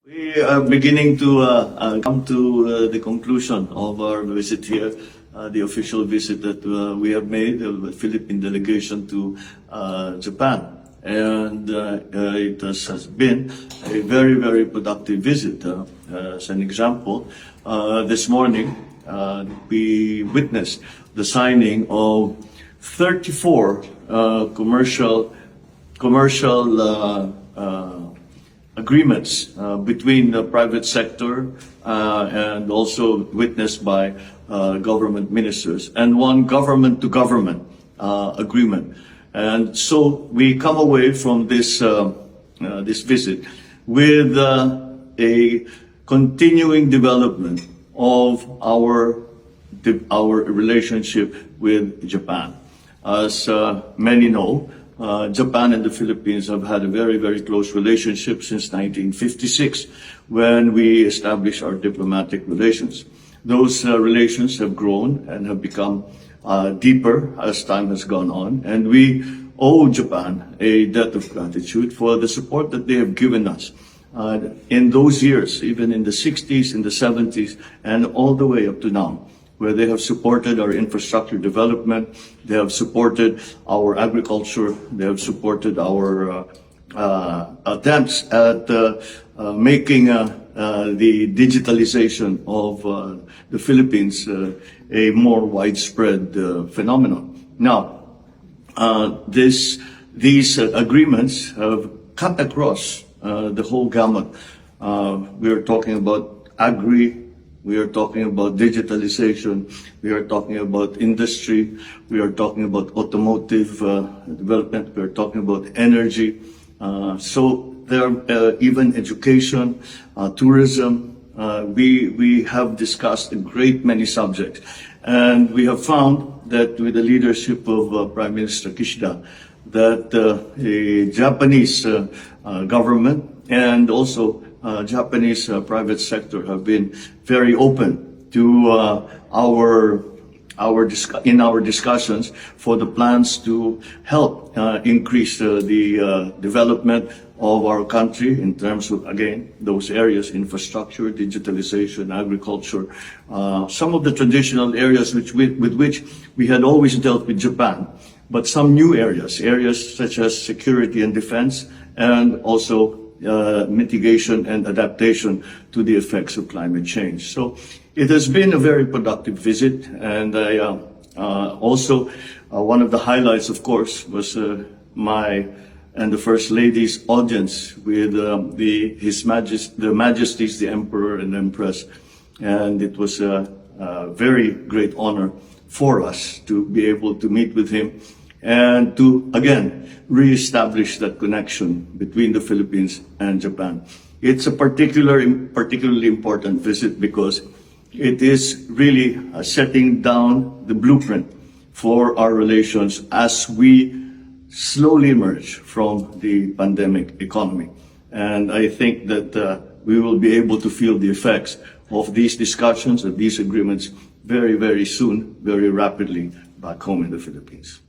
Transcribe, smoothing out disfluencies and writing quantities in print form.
We are beginning to come to the conclusion of our visit here, the official visit that we have made, the Philippine delegation to Japan. And it has been a very, very productive visit. As an example, this morning we witnessed the signing of 34 commercial agreements between the private sector and also witnessed by government ministers, and one government-to-government agreement. And so we come away from this visit with a continuing development of our relationship with Japan. As many know, Japan and the Philippines have had a very, very close relationship since 1956, when we established our diplomatic relations. Those relations have grown and have become deeper as time has gone on, and we owe Japan a debt of gratitude for the support that they have given us in those years, even in the 60s, in the 70s, and all the way up to now, where they have supported our infrastructure development, they have supported our agriculture, they have supported our attempts at making the digitalization of the Philippines a more widespread phenomenon. Now, these agreements have cut across the whole gamut. We are talking about agri, we are talking about digitalization, we are talking about industry, we are talking about automotive development, we are talking about energy. So there are even education, tourism. We have discussed a great many subjects. And we have found that with the leadership of Prime Minister Kishida, that the Japanese government and also Japanese private sector have been very open to our discussions for the plans to help increase the development of our country in terms of, again, those areas: infrastructure, digitalization, agriculture, some of the traditional areas with which we had always dealt with Japan, but some new areas such as security and defense, and also mitigation and adaptation to the effects of climate change. So it has been a very productive visit, and I also one of the highlights, of course, was my and the First Lady's audience with the Majesties, the Emperor and Empress, and it was a very great honor for us to be able to meet with him and to again re-establish that connection between the Philippines and Japan. It's a particularly important visit because it is really setting down the blueprint for our relations as we slowly emerge from the pandemic economy. And I think that we will be able to feel the effects of these discussions, of these agreements very, very soon, very rapidly back home in the Philippines.